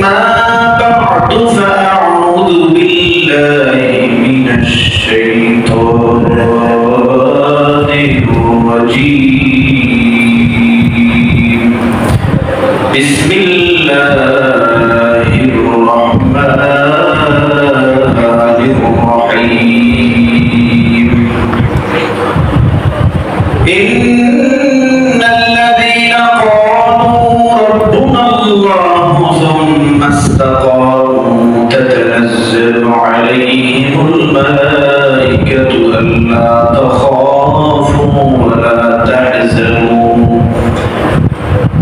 أما بعد فأعوذ بالله من الشيطان الرجيم بسم الله الرحمن الرحيم إن الذين قالوا ربنا الله ثم استقاموا تتنزل عليهم الملائكة ألا تخافوا ولا تحزنوا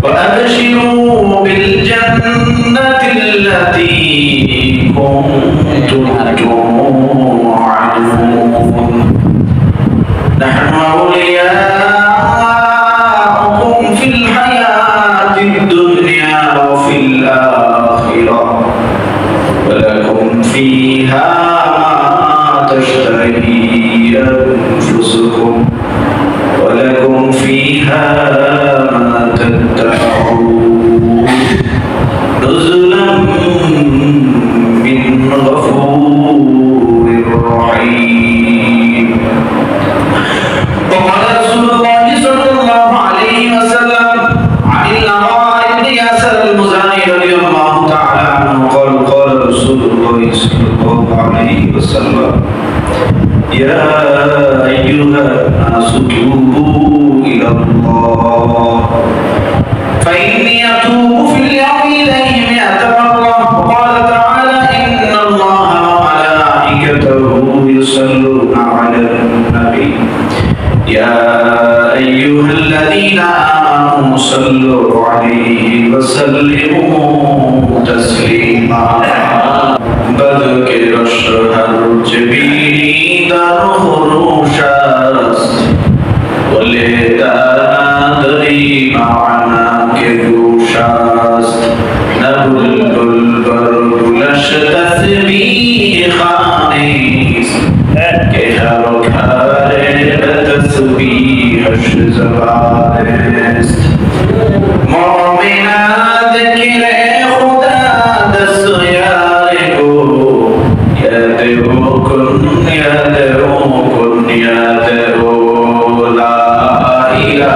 وأبشروا بالجنة التي كنتم توعدون نحن أولياؤكم في الحياة الدنيا وفي الآخرة ولكم فيها ما تشتهي أنفسكم ولكم فيها ما تدعون نزلا من غفور رحيم. وقال رسول الله صلى الله عليه وسلم عن العراء بن ياسر المزني رضي الله تعالى عنه قال قال رسول الله صلى الله عليه وسلم يا أيها الناس توبوا إلى الله فإني أتوب في اليوم إليه 100 مرة. وقال تعالى إن الله وملائكته يصلون على النبي يا أيها الذين آمنوا صلوا عليه وسلموا تسليما. بذكر الشهر جبيني دار خروشاست ولدادري معنا كروشاست نبل البرد تسبيح خانيس كهر كاره تسبيح زبانست مؤمنا ذكر خدا دست یارگو یادو کن یادو لا إله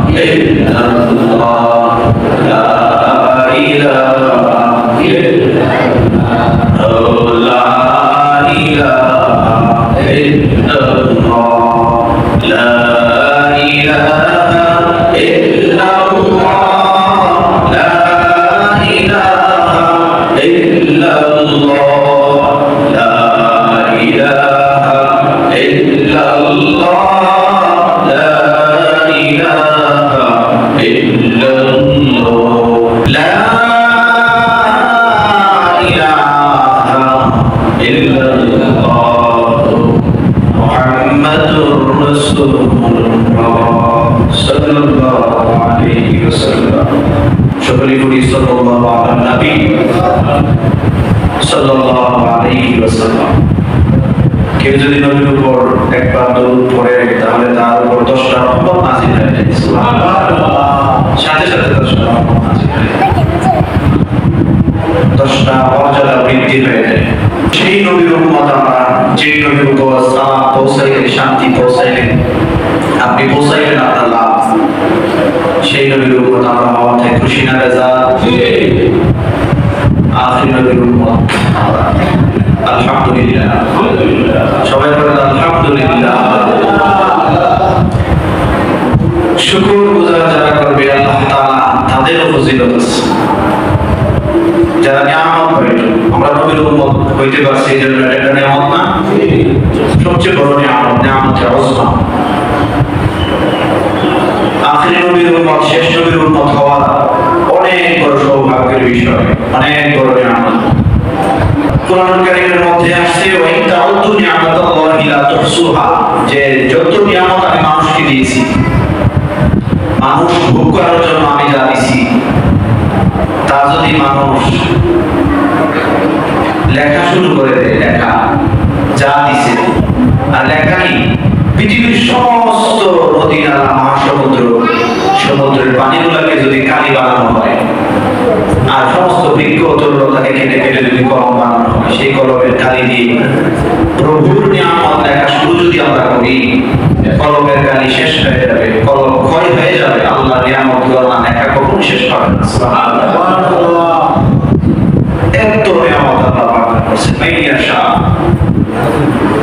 إلا الله لا إله إلا الله لا إله إلا الله لا إله إلا الله لا إله إلا الله لا إله إلا الله لا إله إلا الله لا إله إلا الله محمد رسول الله صلى الله عليه وسلم شكرا صلى الله على النبي صلى الله عليه وسلم কেউ যদি নবীর উপর একবার দরুদ পড়ে তাহলে তার উপর 10টা রহমত নাযিল হয়ে যায়। সুবহানাল্লাহ সাথে সাথে 10টা রহমত নাযিল হয়ে যায়, 10টা মর্যাদা বৃদ্ধি হয়ে যায়। সেই নবীর উম্মত আমরা, যে নবীর উপর সালাম পৌঁছাইলে শান্তি পৌঁছাইলে আপনি পৌঁছাইলেন আপনার লাভ, সেই নবীর উপর আমরা হওয়া থেকে খুশি না বেজা? আখির নবীর উম্মত আলহামদুলিল্লাহ সবাই বলেন আলহামদুলিল্লাহ। শুকর গুজার যারা করবে আল্লাহ তাআলা তাদেরও ফজিলত আছে। যারা নিয়ামত পাইলো, আমরা নবীর উম্মত হইতে পারছি এই জন্য এটা নিয়ামত না? সবচেয়ে বড় নিয়ামত, নিয়ামতে উযমা। আখির নবীর উম্মত, শেষ নবীর উম্মত হওয়া অনেক বড় সৌভাগ্যের বিষয়, অনেক বড় নিয়ামত। কোরআন কারীমের মধ্যে আসছে ওয়া ইন তাউদ্দু নি'মাতাল্লাহি লা তুহসুহা, যে যত নিয়ামত আমি মানুষকে দিয়েছি, মানুষ ভোগ করার জন্য আমি যা দিয়েছি, তা যদি মানুষ লেখা শুরু করে দেয়, লেখা যা দিছে আর লেখা কি পৃথিবীর সমস্ত নদী নালা সমুদ্রের পানিগুলোকে যদি কালি বানানো হয় আর সমস্ত বৃক্ষ কেটে কেটে যদি কলম বানানো হয়, সেই কলমের কালি দিয়ে প্রভুর নিয়ামত লেখা শুরু যদি আমরা করি, কলমের কালি শেষ হয়ে যাবে, কলম ক্ষয় হয়ে যাবে, আল্লাহর নিয়ামত গুলো লেখা কখনো শেষ হবে না। সুবহানাল্লাহ। এত নিয়ামত আল্লাহ পাক করেছেন,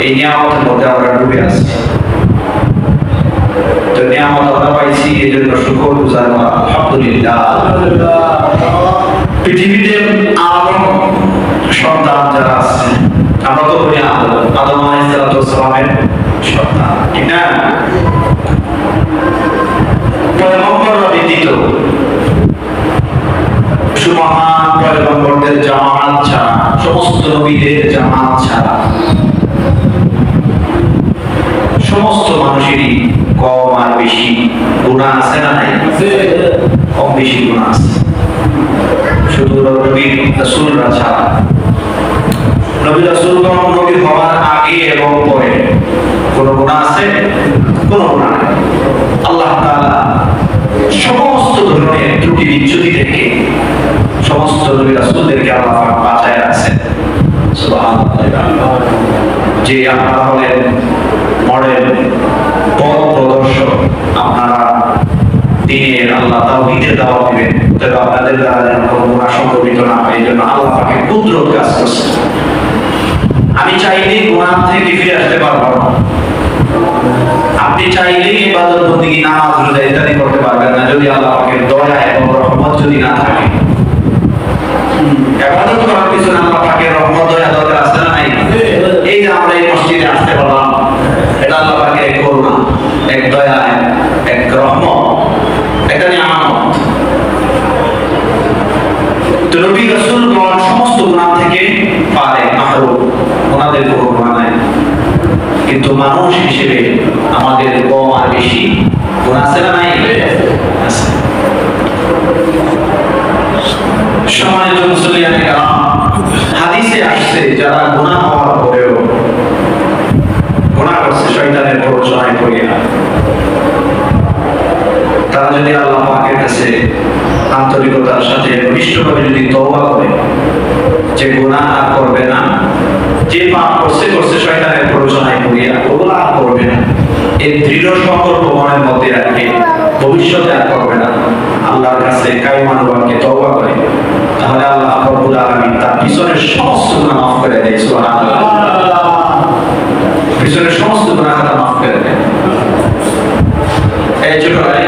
এই নিয়ামতের মধ্যে আমরা ডুবে আছি। তো নিয়ামত আমরা পাইছি, এই জন্য শুকর গুজার করা, আলহামদুলিল্লাহ। পৃথিবীতে আদম সন্তান যারা আছে, আমরা তো বলি আদম আলাইহিস সালামের সন্তান, ঠিক না? পয়গম্বররা ব্যতীত সুমহান পয়গম্বরদের জামাত ছাড়া, সমস্ত নবীদের জামাত ছাড়া সমস্ত মানুষেরই কম আর বেশি গুনাহ আছে না নাই? কম বেশি গুনাহ আছে, শুধু নবী রাসূলরা ছাড়া। নবী রাসূলগণ নবী হওয়ার আগে এবং পরে কোন গুনাহ আছে? কোন গুনাহ নেই। আল্লাহ তাআলা সমস্ত ধরনের ত্রুটি বিচ্যুতি থেকে সমস্ত নবী রাসূলদেরকে আল্লাহ পাক বাঁচায় রাখছেন। সুবহানাল্লাহ। যে আপনারা হলেন মডেল, পথ প্রদর্শক, আপনারা দিনের আল্লাহ তাওহীদের দাওয়াত দিবেন, তবে আপনাদের দ্বারা যেন কোনো গুনাহ সংঘটিত না হয়, এই জন্য আল্লাহ পাকের কুদরত কাজ করছে। আমি চাইলেই গুনাহ থেকে ফিরে আসতে পারবো না, আপনি চাইলেই ইবাদত বন্দেগী, নামাজ, রোজা ইত্যাদি করতে পারবেন না যদি আল্লাহ পাকের দয়া এবং রহমত যদি না থাকে। ইবাদত করার পিছনে আল্লাহ পাকের রহমত দয়া দরকার আছে না নাই? এই যে আমরা এই মসজিদে আসতে পারলাম, এটা আল্লাহ পাকের এক করুণা, এক দয়া, এক রহমত, একটা নিয়ামত। তো নবী রাসূলগণ সমস্ত গুনাহ থেকে পারে, মাহরুম, ওনাদের কোনো গুনাহ নাই। কিন্তু মানুষ হিসেবে আমাদের কম আর বেশি গুনাহ আছে না নাই? আছে। সম্মানিত মুসলিয়ানে কেরাম, হাদিসে আসছে যারা গুনাহ হওয়ার পরেও গুনাহ করছে শয়তানের প্ররোচনায় পড়ে, তারা যদি আল্লাহ পাকের কাছে আন্তরিকতার সাথে ঘনিষ্ঠভাবে যদি তওবা করে যে গুনাহ আর করবে না, যে পাপ করছে শয়তানের প্ররোচনায় পড়িয়া, ওগুলো আর করবে না, এই দৃঢ় সংকল্প মনের মধ্যে রাখে ভবিষ্যতে আর করবে না, আল্লাহর কাছে কায়মানুবাক্যে তওবা করে, তাহলে আল্লাহ রব্বুল আলামিন তার পিছনের সমস্ত গুনাহ মাফ করে দেয়। সুবহানাল্লাহ। পিছনের সমস্ত গুনাহ খাতা মাফ করে দেয়। এই ছোট ভাই,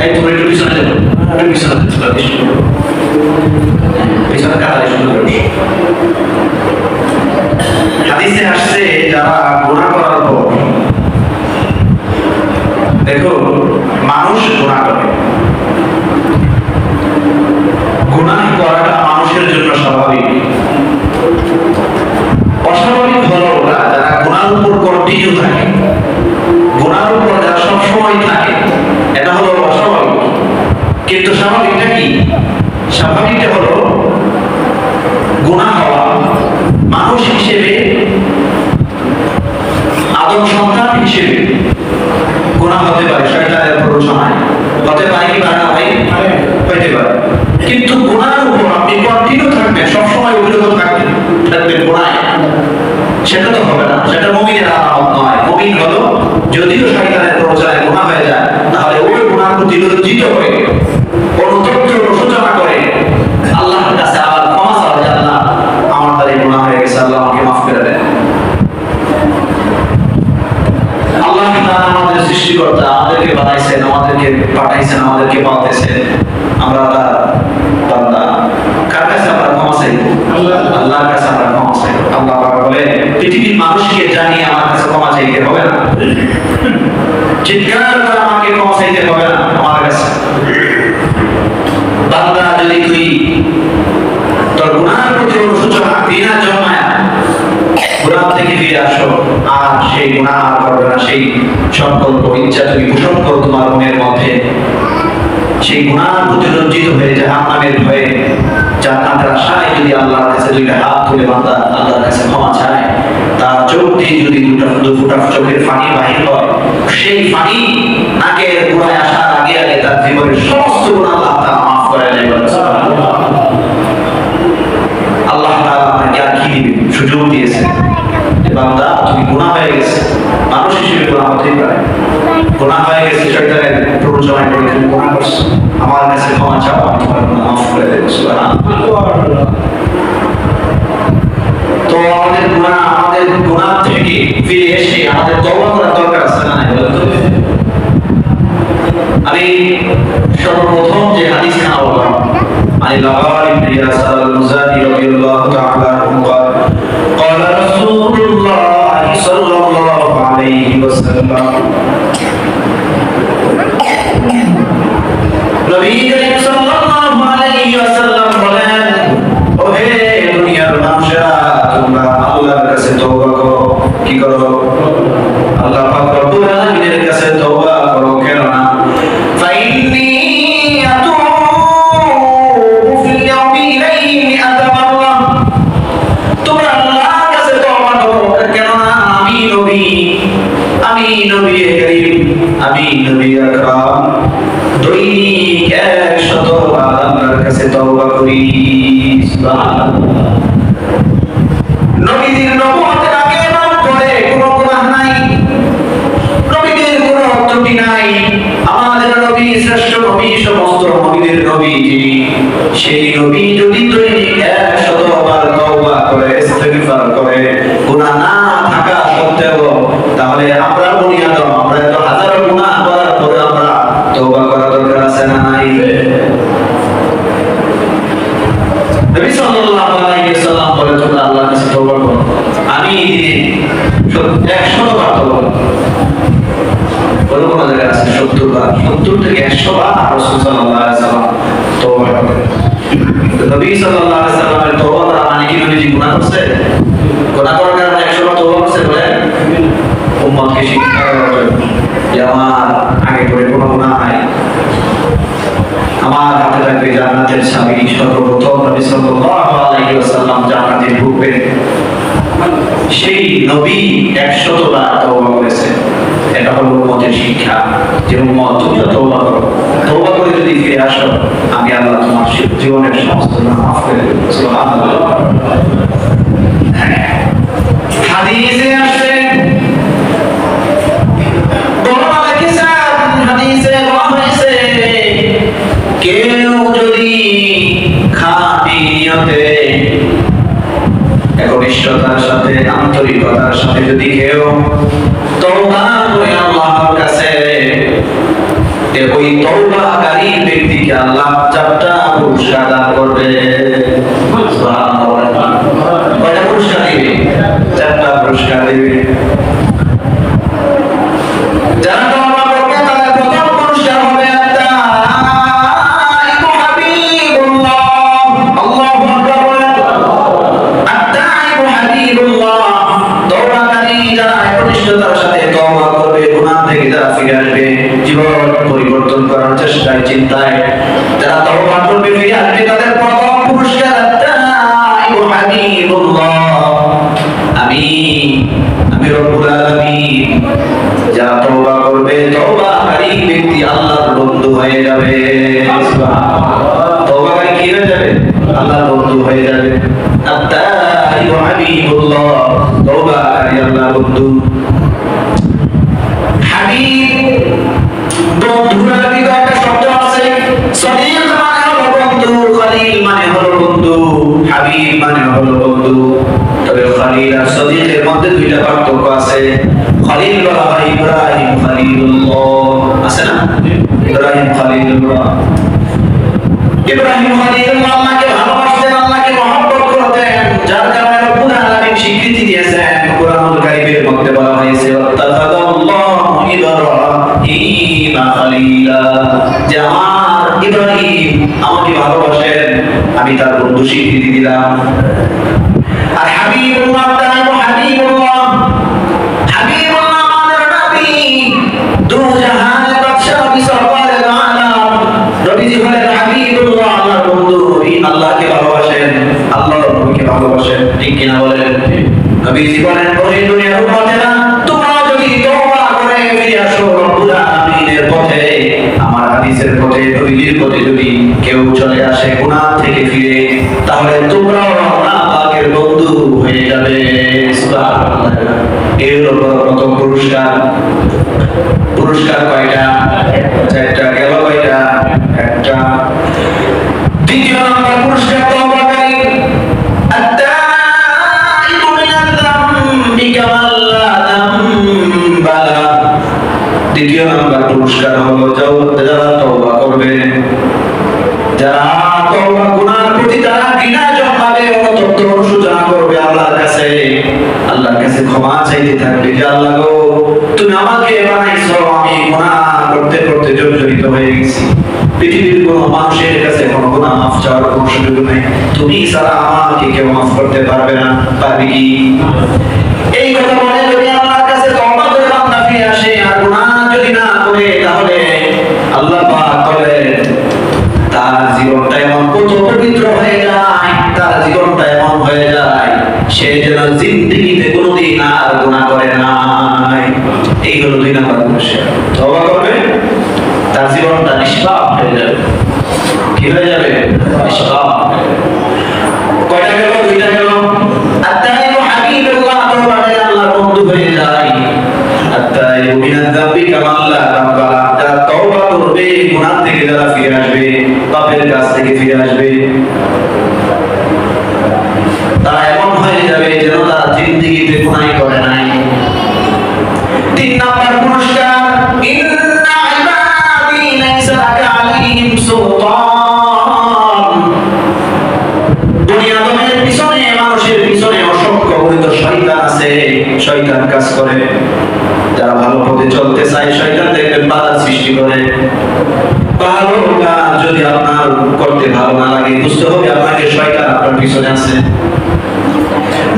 এই তুমি একটু পিছনে যাও, একটু পিছনে চলে এসো, পিছনে কাতারে শুরু করো। হাদিসে আসছে যারা গুনাহ করার পর, দেখো মানুষ গুনাহ করে, গুনাহ করাটা মানুষের জন্য স্বাভাবিক। অস্বাভাবিক হলো ওরা যারা গুনাহের উপর কন্টিনিউ থাকে, গুনাহের উপর যারা সব সময় থাকে, এটা হলো অস্বাভাবিক। কিন্তু স্বাভাবিকটা কি? স্বাভাবিকটা হলো গুনাহ হওয়া মানুষ হিসেবে, আদম সন্তান হিসেবে গুনাহ হতে পারে, শয়তানের প্ররোচনায় হতে পারে, কি পারে না ভাই? হতে পারে। কিন্তু গুনাহের উপর আপনি কন্টিনিউ থাকবেন, সবসময় অবিরত থাকবেন গুনাহে, সেটা তো হবে না, সেটা মুমিনের আলামত নয়। মুমিন হলো যদিও শয়তানের প্ররোচনায় গুনাহ হয়ে যায়, তাহলে ওই গুনাহের প্রতি লজ্জিত হয়ে অনুতপ্ত সূচনা করে আল্লাহর কাছে আবার ক্ষমা চাওয়া, যে আল্লাহ আমার দ্বারা এই গুনাহ হয়ে গেছে, আল্লাহ আমাকে মাফ করে দেন। আল্লাহ তাআলা আমাদের সৃষ্টিকর্তা, আমাদেরকে বানাইছেন, আমাদেরকে পাঠাইছেন, আমাদেরকে পালতেছেন, আমরা তার বান্দা। কার কাছে আমরা ক্ষমা চাইব? আল্লাহর কাছে আমরা ক্ষমা চাইব। আল্লাহ পাক বলে, পৃথিবীর মানুষকে জানিয়ে আমার কাছে ক্ষমা চাইতে হবে না, চিৎকার করে আমাকে ক্ষমা চাইতে হবে না আমার কাছে। বান্দা, যদি তুই তোর গুনাহের প্রতি অনুশোচনা, ঘৃণা জন্মায়, গুনাহ থেকে ফিরে আসো, আর সেই গুনাহ আর করবে না, সেই সংকল্প ইচ্ছা তুমি পোষণ করো তোমার মনের মধ্যে, সেই গুনাহের প্রতি লজ্জিত হয়ে জাহান্নামের ভয়ে জান্নাতের আশায় যদি আল্লাহর কাছে দুইটা হাত তুলে বান্দা আল্লাহর কাছে ক্ষমা চায়, তার চোখ দিয়ে যদি দু ফোঁটা চোখের পানি বাহির হয়, সেই পানি নাকের গোড়ায় আসার আগে আগে তার জীবনের সমস্ত গুনাহ আল্লাহ তাআলা মাফ করে দেয়। আল্লাহ তো আমাদের গুনাহ থেকে ফিরে এসে আমাদের তওবা করার দরকার আছে না? আমি সর্বপ্রথম যে হাদিস খানা বললাম عن الغار بن ياسر المزني رضي الله تعالى عنه قال رسول الله صلى الله عليه وسلم নবী করিম সাল্লাল্লাহু আলাইহি ওয়াসাল্লাম বলেন, ওহে দুনিয়ার মানুষেরা, তোমরা আল্লাহর কাছে তওবা করো। কি করো? আল্লাহ পাক রব্বুল আলামিনের কাছে তওবা করো। কেন না? ফাইন্নী আতুবু ফিল ইয়াউমি ইলাইহি মিআতা মাররা। তোমরা আল্লাহর কাছে তওবা করো। কেন না? আমি নবী করিম, আমি নবী আকরাম দৈনিক 100 বার আল্লাহর কাছে তওবা করি। সুবহানাল্লাহ। নবীর নবুয়তের আগে এমন করে কোনো গুনাহ নাই, নবীদের কোনো ত্রুটি নাই। আমাদের নবী শ্রেষ্ঠ নবী, সমস্ত নবীদের নবী যিনি, সেই নবী যদি দৈনিক 100 বার তওবা করে, ইস্তিগফার করে, গুনাহ না থাকা সত্ত্বেও, তাহলে আমরা বনি আদম, আমরা তো হাজারো গুনাহ করার পরে আমরা তওবা করার দরকার আছে না নাই? নবী সাল্লাল্লাহু আলাইহি ওয়াসাল্লাম বলে, তোমরা আল্লাহর কাছে তওবা করো। আমি দিনে 100 বার তওবা করি। কোন কোন জায়গায় আছে 70 বার, 70 থেকে 100 বার রাসূল সাল্লাল্লাহু আলাইহি ওয়াসাল্লাম তওবা করেন। নবী সাল্লাল্লাহু আলাইহি ওয়াসাল্লামের তওবা মানে কি? নবী গুনাহ করছে, গুনাহ করার কারণে 100 বার তওবা করছে বলে উম্মতকে শিক্ষা দেওয়ার জন্য যে আমার আগে পরে কোনো গুনাহ নাই, আমার হাতে থাকবে জান্নাতের চাবি। সর্বপ্রথম নবী সাল্লাল্লাহু আলাইহি ওয়াসাল্লাম জান্নাতে ঢুকবেন, সেই নবী 100 বার তওবা করেছেন। এটা হলো উম্মতের শিক্ষা যে উম্মত তুমি তওবা করো, তওবা করে যদি ফিরে আসো, আমি আল্লাহ তোমার জীবনের সমস্ত গুনাহ মাফ করে দেব। সুবহানাল্লাহ। হাদিসে আসছে, কেউ যদি খাঁটি নিয়তে, একনিষ্ঠতার সাথে, আন্তরিকতার সাথে যদি কেউ তওবা করে আল্লাহর কাছে, ওই তওবাকারী ব্যক্তিকে আল্লাহ 4টা পুরস্কার দান করবে। সুবহানাল্লাহ। কয়টা পুরস্কার দিবে? 4টা পুরস্কার দিবে। যারা তওবা করবে তাদের প্রথম পুরস্কার হবে জীবন পরিবর্তন করার চেষ্টায়, চিন্তায় যারা তওবা করবে, ফিরে আসবে, তাদের প্রথম পুরস্কার আমি রব্বুল আলামিন। যারা তওবা করবে, তওবাকারী ব্যক্তি আল্লাহর বন্ধু হয়ে যাবে। তওবাকারী কি হয়ে যাবে? আল্লাহর বন্ধু হয়ে যাবে। আত-তাইবু হাবিবুল্লাহ, তওবাকারী আল্লাহর বন্ধু। হাবিব বন্ধুর ভিতরে একটা শব্দ আছে, সদীক মানে হলো বন্ধু, খলিল মানে হলো বন্ধু, হাবিব মানে হলো বন্ধু। তবে খলিল আর সদীকের মধ্যে দুইটা পার্থক্য আছে। খলিল বলা হয় ইব্রাহিম খলিলুল্লাহ, আছে না? ইব্রাহিম খলিলুল্লাহ, ইব্রাহিম খলিলুল্লাহ আল্লাহকে ভালোবাসতেন, আল্লাহকে মহব্বত করতেন, যার কারণে রব্বুল আলামিন স্বীকৃতি দিয়েছেন। কুরআনুল কারীমের মধ্যে বলা হয়েছে ওয়াত্তাখাযাল্লাহু ইব্রাহিম খলিলা, যে আমার ইব্রাহিম আমাকে ভালোবাসেন, আমি তার বন্ধু স্বীকৃতি দিলাম। আর হাবিবুল্লাহ, হাবিবুল্লাহ, হাবিবুল্লাহ আমাদের নবী, দু জাহানের বাদশা নবী সাল্লাল্লাহু আলাইহি ওয়াসাল্লাম, নবীজি হলেন হাবিবুল্লাহ, আল্লাহর বন্ধু। নবী আল্লাহকে ভালোবাসেন, আল্লাহর নবীকে ভালোবাসেন, ঠিক কিনা বলেন? নবীজি বলেন, ওহে দুনিয়ার উম্মতেরা, তোমরা যদি তওবা করে ফিরে আসো রব্বুল আলামিনের পথে, আমার হাদিসের পথে, নবীজির পথে যদি কেউ চলে আসে গুনাহ থেকে ফিরে, তাহলে তোমরাও আল্লাহ পাকের বন্ধু হয়ে যাবে। সুবহানাল্লাহ। এর উপর প্রথম পুরস্কার। পুরস্কার কয়টা? 4টা। গেল কয়টা? একটা। দ্বিতীয় নম্বর পুরস্কার পুরস্কার হলো যারা তওবা করবে, যারা তওবা গুনাহের প্রতি তারা ঘৃণা জন্মাবে, অনুতপ্ত অনুশোচনা করবে আল্লাহর কাছে ক্ষমা চাইতে থাকবে যে আল্লাহ গো তুমি আমাকে বানাইছো, আমি গুনাহ করতে করতে জর্জরিত হয়ে গেছি, পৃথিবীর কোনো মানুষের কাছে কোনো গুনাহ মাফ চাওয়ার কোনো সুযোগ নেই, তুমি ছাড়া আমাকে কেউ মাফ করতে পারবে না, পারবে কি? এই কথা বলে যদি আল্লাহর কাছে তওবা করে বান্দা ফিরে আসে আর গুনাহ যদি না করে, তাহলে আল্লাহ পাক বলেন তার জীবনটা এমন পবিত্র হয়ে যায়, তার জীবনটা এমন হয়ে যায় সে যেন জিন্দেগিতে কোনোদিন আর গুনাহ করে নাই। এই হলো 2 নাম্বার পুরস্কার। তওবা করবে, তার জীবনটা নিষ্পাপ হয়ে যাবে। কি হয়ে যাবে? নিষ্পাপ। কয়টা গেল? 2টা গেল। আত্তাইবু হাবিবুল্লাহ, তওবারে আল্লাহর বন্ধু হয়ে যায়। আত্তাইবু মিনাজ যামবি কামাল্লা রাব্বালা, যারা তওবা করবে, গুনাহ থেকে যারা ফিরে আসবে, পাপের কাছ থেকে ফিরে আসবে, তারা এমন হয়ে যাবে যেন তারা জিন্দেগিতে গুনাহ করে নাই। 3 নাম্বার পুরস্কার, ইন্না ইবাদি লাইসা লাকা আলাইহিম সুলতান। দুনিয়ার পিছনে, মানুষের পিছনে অসংখ্য অবৈধ শয়তান আছে, শয়তান কাজ করে। যারা ভালো পথে চলতে চায়, শয়তান দেখবেন বাধা সৃষ্টি করে। ভালো কাজ যদি আপনার করতে ভালো না লাগে, বুঝতে হবে আপনাকে শয়তান আপনার পিছনে আছে।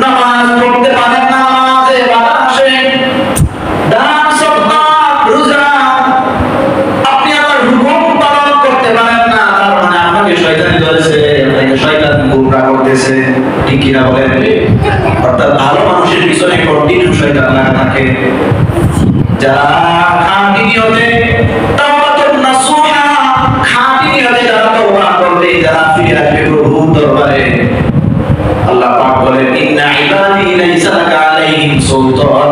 নামাজ পড়তে পারেন না, নামাজে বাধা আসে, দান সদকা রোজা আপনি আমার হুকুম পালন করতে পারেন না, তার মানে আপনাকে শয়তান ধরেছে, আপনাকে শয়তান গোমরাহ করতেছে। ঠিক কি না বলেন? অর্থাৎ ভালো মানুষের পিছনে কন্টিনিউ শয়তান লাগা থাকে। যারা খাঁটি নিয়তে তাওবাতুন নাসুহা, খাঁটি নিয়তে যারা তওবা করবে, যারা ফিরে আসবে প্রভুর দরবারে, আল্লাহ পাক বলেন ইন্না ইবাদি লাইসা লাকা আলাইহিম সুলতান,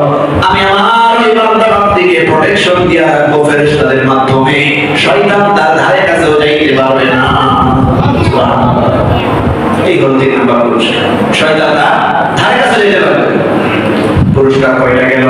আমি আমার ওই বান্দা বান্দীকে প্রোটেকশন দিয়া রাখবো ফেরেশতাদের মাধ্যমে, শয়তান তার ধারে কাছেও যাইতে পারবে না। সুবহানাল্লাহ। এই হলো 3 নাম্বার পুরস্কার, শয়তান তার ধারে কাছে যেতে পারবে। পুরস্কার কয়টা গেল?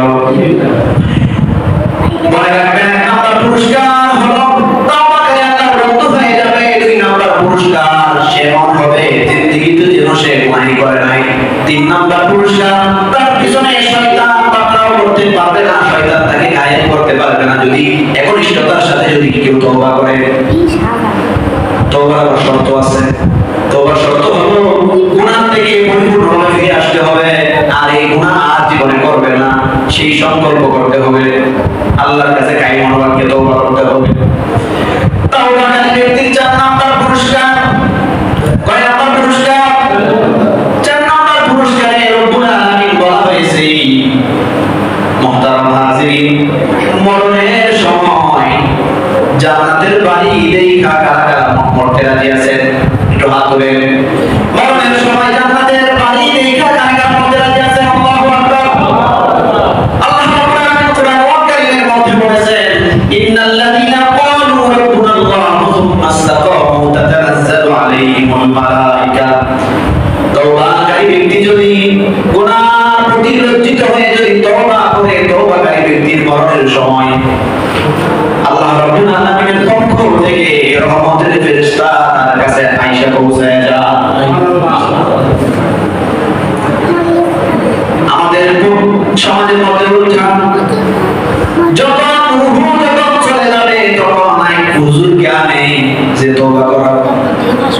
মনে রাখবেন, 1 নাম্বার পুরস্কার হলো তওবাকারী আল্লাহর বন্ধু হয়ে যাবে। 2 নাম্বার পুরস্কার, সে এমন হবে জিন্দেগিতে যেন সে গুনাহ করে নাই। 3 নাম্বার পুরস্কার, তার পিছনে শয়তান পাকড়াও করতে পারবে না, শয়তান তাকে গায়েব করতে পারবে না যদি একনিষ্ঠতার সাথে যদি কেউ তওবা করে। তওবার শর্ত আছে। তওবার শর্ত হলো গুনাহ থেকে পরিপূর্ণভাবে ফিরে আসতে হবে, আর এই গুনাহ আর জীবনে করবে না, সেই সংকল্প করতে হবে। আল্লাহর কাছে কায়েম মনোভাবে তওবা করতে হবে। তওবাকারী ব্যক্তির 4 নাম্বার পুরস্কার। কয় নাম্বার পুরস্কার? 4 নাম্বার পুরস্কারে রব্বুল আলামিন বলা হয়েছে, মুহতারাম হাজিরিন, মরণের সময় জান্নাতের বাড়ি দেখা কারা কারা মরতে রাজি আছেন? একটু হাত তুলেন। মরণের সময় জান্নাতের বাড়ি দেখা কারা কারা মরতে রাজি আছেন? আল্লাহু আকবার। আল্লাহ রাব্বুল আলামিন কোরআন কারীমের মধ্যে বলেছেন, ইন্নাল্লাযীনা ক্বালু রাব্বুনাল্লাহু সুম্মা ইসতাকামু তাতানাজ্জালু আলাইহিমুল মালায়েকা। তওবাকারী ব্যক্তি যদি গুনাহর প্রতি লজ্জিত হয়ে যদি তওবা করে, তওবাকারী ব্যক্তির মরণের সময় আল্লাহ রাব্বুল আলামিনের পক্ষ থেকে রহমতের ফেরেশতা তার কাছে আয়েশা পৌঁছায় যায়। আমাদের সমাজের মধ্যে উল্টা, যখন রূহ যখন চলে যাবে তখন নাই হুজুর জ্ঞানে যে তওবা করা,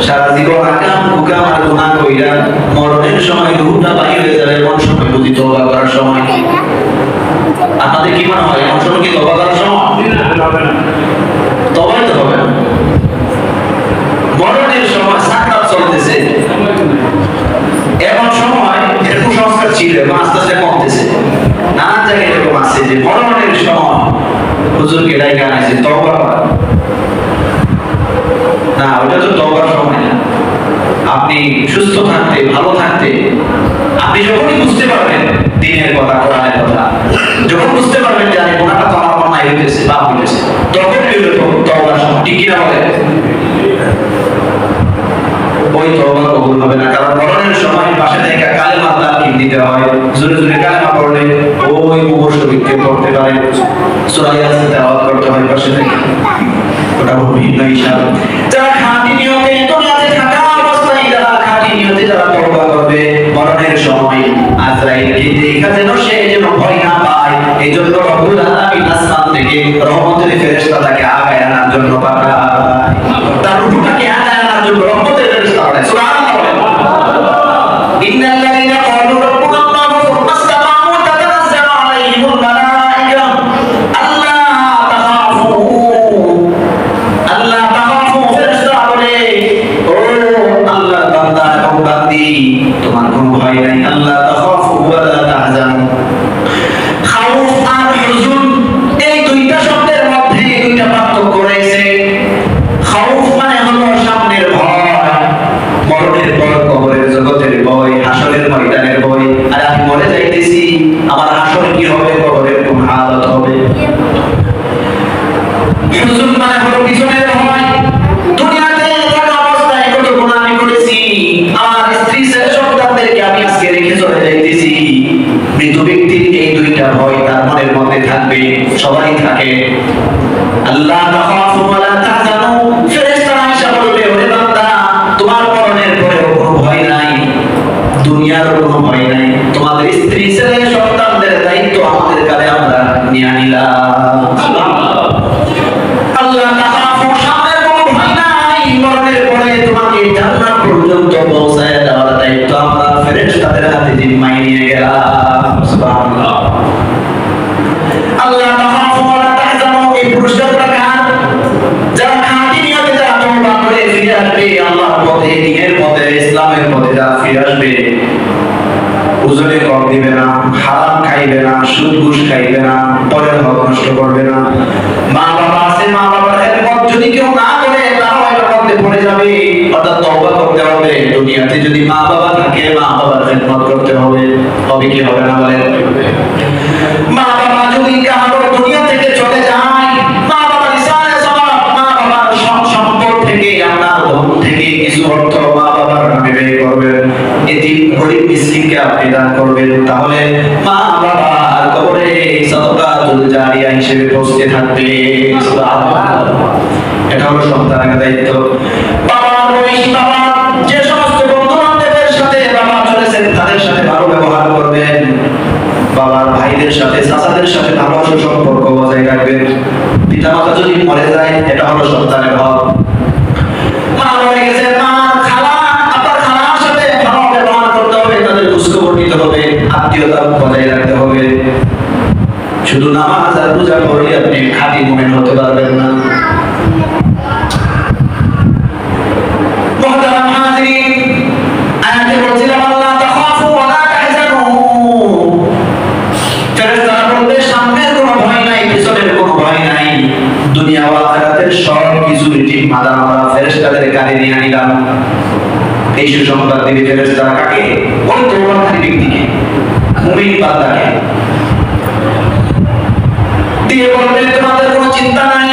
সারা জীবন আকাম কুকাম আর গুনাহ কইরা মরণের সময় রূহটা বাইরে হয়ে যাবে, এমন সময় বুঝি তওবা করার সময়। আপনাদের কি মনে হয় এমন সময় কি তওবা করার সময়? তওবাই তো হবে না। মরণের সময় সাকরাত চলতেছে, এমন সময় এর কুসংস্কার ছিল আস্তে আস্তে কমতেছে। নানান জায়গায় এরকম আছে যে মরণের সময় হুজুরকে ডাইকা আনাইছে তওবা করা। না, ওটা তো তওবার সময় না। আপনি সুস্থ থাকতে, ভালো থাকতে, আপনি যখনই বুঝতে পারবেন দ্বীনের কথা, কোরআনের কথা, যখন বুঝতে পারবেন যে গুনাহটা তো আমার অন্যায় হইতেছে, পাপ হইতেছে, তখন হইলো তওবার সময়। ঠিক কিনা বলেন? ওই তওবা কবুল হবে না। কারণ মরণের সময় পাশে থেকে কালেমা তালকিন দিতে হয়, জোরে জোরে কালেমা পড়লে ওই মুবশশিরকে পড়তে পারে, সূরা ইয়াসিন তেলাওয়াত করতে হয় পাশে থেকে, ওটা ভিন্ন হিসাব। যারা খাঁটি নিয়তে দুনিয়াতে থাকা অবস্থায় যারা খাঁটি নিয়তে যারা তওবা করবে, মরণের সময় আজরাইলকে দেখা যেন সে যেন ভয় না পায়, এই জন্য রব্বুল আলামিন আসমান থেকে রহমতের ফেরেশতা তাকে আগায় আনার জন্য পাঠায়, তার রূহটাকে আগায় আনার জন্য রহমতের ফেরেশতা পাঠায়। সুবহানাল্লাহ। ইন্নাল্লাযীনা ক্বালু রাব্বুনা আল্লাহু সুম্মা ইসতাকামু তাতানাজ্জালু আলাইহিমুল মালায়েকা আল্লা তাখাফু ফেরেশতা বলে, ও আল্লাহর বান্দা এবং বান্দি, তোমার কোনো ভয় নাই, আল্লাহ তাখাফু ওয়া লা তাহজানু। খাউফ আর হুজুন এই দুইটা শব্দের মধ্যে দুইটা পার্থক্য রয়েছে। খাউফ মানে হলো সামনের ভয়, মরণের পর কবরের জগতের ভয়, হাসরের ময়দানের ভয়, আর আমি মরে যাইতেছি, আমার হাসর কি হবে, কবরের কোন হালত হবে। হুজুন মানে হলো পিছনের ভয়, দুনিয়াতে থাকা অবস্থায় কত গুনাহ আমি করেছি, আমার স্ত্রী ছেলে সন্তানদেরকে আমি আজকে রেখে চলে যাইতেছি। মৃত ব্যক্তির এই দুইটা ভয় তার মনের মধ্যে থাকবে, সবাই থাকে। আল্লাহ তাখাফু ওয়া লা তাহজানু, ফেরেশতারা এসে বলবে, ওরে বান্দা, তোমার মরণের পরে কোনো ভয় নাই, দুনিয়ার কোনো ভয় নাই, তোমাদের স্ত্রী ছেলে সন্তানদের দায়িত্ব আমাদের কাঁধে আমরা নিয়ে নিলাম। আল্লাহ তাখাফু, সামনের কোনো ভয় নাই, মরণের পরে তোমাকে জান্নাত পর্যন্ত পৌঁছায় দেওয়ার দায়িত্ব আমরা ফেরেশতাদের হাতে জিম্মায় নিয়ে গেলাম। সুবহানাল্লাহ। আল্লাহ তাখাফু ওয়া লা তাহজানু, এই পুরস্কারটা কার? যারা খাঁটি নিয়তে যারা তওবা করে ফিরে আসবে আল্লাহর পথে, দ্বীনের পথে, ইসলামের পথে যারা ফিরে আসবে, উজরে কম দিবে না, হারাম খাইবে না, সুদ ঘুষ খাইবে না, পরের হক নষ্ট করবে না। মা বাবা আছে, মা বাবার খেদমত যদি কেউ না করে তারাও এটার মধ্যে পড়ে যাবে, অর্থাৎ তওবা করতে হবে। দুনিয়াতে যদি মা বাবা থাকে, মা বাবার খেদমত করতে হবে, তবে কি হবে না বলেন? মা বাবা যদি কারো দুনিয়া থেকে চলে যায়, মা বাবার ইসানে সওয়াব, মা বাবার সম্পদ থেকে, আপনার ধন থেকে কিছু অর্থ মা বাবার নামে ব্যয় করবেন, এতিম গরিব মিসকিনকে আপনি দান করবেন, তাহলে মা বাবার কবরে সাদাকাতুল জারিয়া হিসেবে পৌঁছতে থাকবে। সুবহানাল্লাহ। এটা হলো সন্তানের দায়িত্ব। বাবার বয়স, বাবা যে সমস্ত বন্ধু বান্ধবের সাথে বাবা চলেছেন তাদের সাথে ভালো ব্যবহার করবেন, বাবার ভাইদের সাথে, চাচাদের সাথে ভালো সম্পর্ক বজায় রাখবেন। পিতামাতা যদি মরে যায়, এটা হলো সন্তানের হক। মা মরে গেছে, মা খালা আপনার খালার সাথে ভালো ব্যবহার করতে হবে, তাদের খোঁজখবর নিতে হবে, আত্মীয়তা বজায় রাখতে হবে। শুধু নামাজ আর পূজা করে আপনি খাঁটি মুমিন হতে পারবেন না। মুহতারাম হাজিরিন, আয়াতে বলছিলাম আল্লাহ তাখাফু ওয়া লা তাহজানু, ফেরেশতারা বলবে সামনের কোনো ভয় নাই, পিছনের কোনো ভয় নাই, দুনিয়া ও আখিরাতের সব কিছু ঠিক মাদার আমরা ফেরেশতাদের কাঁধে নিয়ে নিলাম। এই সুসংবাদ দিবে ফেরেশতারা কাকে? ওই তওবাকারী ব্যক্তিকে, মুমিন বান্দাকে দিয়ে বলবে, তোমাদের কোনো চিন্তা নাই,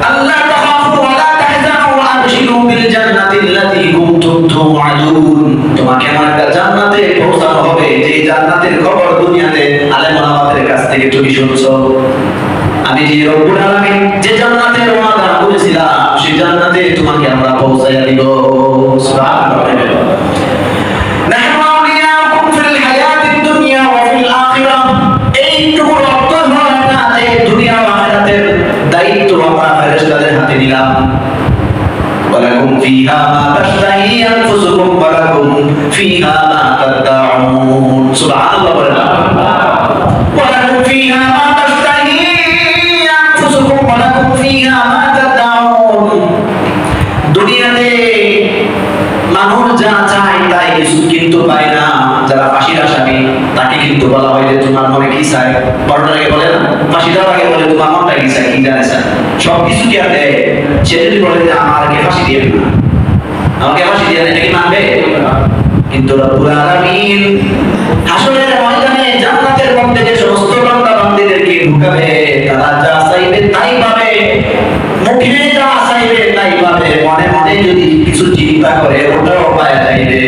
আল্লাহ তাখাফু ওয়া লা তাহজানু ওয়া আবশিরু বিল জান্নাতিল্লাতী কুনতুম তুআদুন, তোমাকে এমন একটা জান্নাতে পৌঁছানো হবে যে জান্নাতের খবর দুনিয়াতে আলেম ওলামাদের কাছ থেকে তুমি শুনছো। আমি যে রব্বুল আলামিন যে জান্নাতের ওয়াদা করেছিলাম, সেই জান্নাতে তোমাকে আমরা পৌঁছায়া দিব। সুবহানাল্লাহ। নাহনু আউলিয়াউকুম ফিল হায়াতিদ দুনিয়া ওয়া ফিল আখিরাহ, এইটুকু অর্থ হয় না যে দুনিয়া ও আখিরাতের দায়িত্ব আমরা ফেরেশতাদের হাতে নিলাম। ওয়ালাকুম ফিহা মা তাশতাহি আনফুসুকুম ওয়া লাকুম ফিহা মা তাদউন। সুবহানাল্লাহ। ওয়ালাকুম ফিহা মা তাশতাহি আনফুসুকুম ওয়া লাকুম ফিহা মা তাদউন, দুনিয়াতে মানুষ যা চায় তাই কিছু কিন্তু পায় না। যারা ফাঁসির আসামি তাকে কিন্তু বলা হয় যে তোমার মনে কি চায়, বড়টাকে বলে না, ফাঁসি দেওয়ার আগে বলে তোমার মনটা কি চায়, কি জানে চায়, সব কিছু কি আর দেয়? সে যদি বলে যে আমাকে ফাঁসি দিয়ে না, আমাকে ফাঁসি দিয়ে না, এটা কি মানবে? কিন্তু রব্বুল আলামিন হাসরের ময়দানে জান্নাতের মধ্যে যে সমস্ত বান্দা বান্দীদেরকে ঢুকাবে, তারা যা চাইবে তাই পাবে, মুখে যা চাইবে তাই পাবে, মনে মনে যদি কিছু চিন্তা করে ওটাও পাওয়া যাইবে।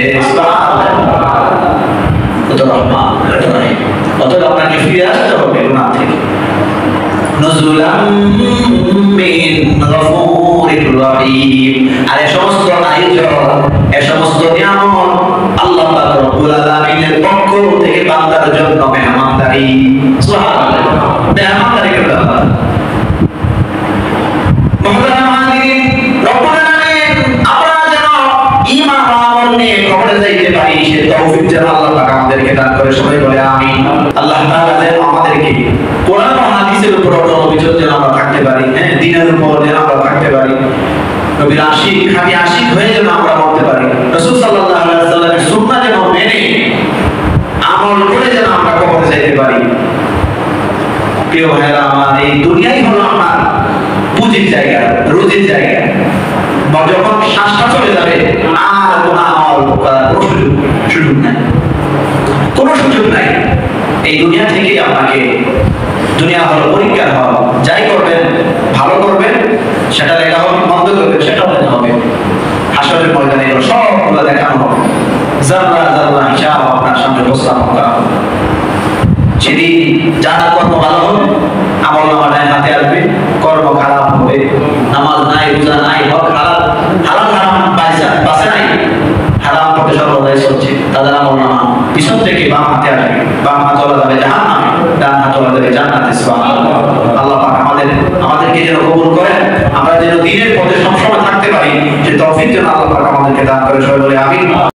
কত রহমান, কত রহিম। অতএব আপনাকে ফিরে আসতে হবে গুনাহ থেকে। নুজুলাম মিন গফুরির রহিম। আর এই সমস্ত আয়োজন, এই সমস্ত নিয়ামত আল্লাহ পাক রব্বুল আলামিনের পক্ষ থেকে বান্দার জন্য মেহমানদারি। সুবহানাল্লাহ, মেহমানদারি করবে আল্লাহ। মহতারাম হাজিরিন, রব্বুল আলামিন আমরা যেন ঈমান ও আমল নিয়ে কবরে যাইতে পারি, সে তৌফিক যেন আল্লাহ পাক আমাদেরকে দান করে। সবাই বলে আমিন। আল্লাহ তাআলা যেন আমাদেরকে কোরআন ও হাদিসের উপর অটল অবিচল যেন আমরা থাকতে পারি, হ্যাঁ, দ্বীনের উপর যেন আমরা থাকতে পারি, নবীর আশিক, খাঁটি আশিক হয়ে যেন আমরা মরতে পারি, রাসূল সাল্লাল্লাহু আলাইহি ওয়াসাল্লামের সুন্নাহ যেন মেনে আমল করে যেন আমরা কবরে যাইতে পারি। প্রিয় ভাইরা আমার, এই দুনিয়াই হলো আমার পুঁজির জায়গা, রুজির জায়গা। যখন শ্বাসটা চলে যাবে আর কোনো আমল করার কোনো সুযোগ নাই, কোনো সুযোগ নাই। এই দুনিয়া থেকে আপনাকে, দুনিয়া হলো পরীক্ষার হল, যাই করবেন ভালো করবেন সেটা লেখা হবে, মন্দ করবেন সেটাও লেখা হবে। হাসরের ময়দানে এগুলো সবগুলো দেখানো হবে, জাররা জাররা হিসাব আপনার সামনে উপস্থাপন করা হবে। সেদিন যার কর্ম ভালো হবে আমল নামাটায় হাতে আসবে, কর্ম খারাপ হবে, নামাজ নাই, রোজা নাই, হক হারাম, হালাল হারাম বাঁচে নাই, হারাম পথে সর্বদাই চলছে, তাদের আমল নামা পিছন থেকে বাম হাতে আসবে, বাম হাত চলা যাবে জাহান্নামে, ডান হাত চলা যাবে জান্নাতে। সুবহানাল্লাহ। আল্লাহ পাক আমাদেরকে যেন কবুল করেন, আমরা যেন দ্বীনের পথে সবসময় থাকতে পারি, সে তৌফিক যেন আল্লাহ পাক আমাদেরকে দান করে। সবাই বলে আমিন।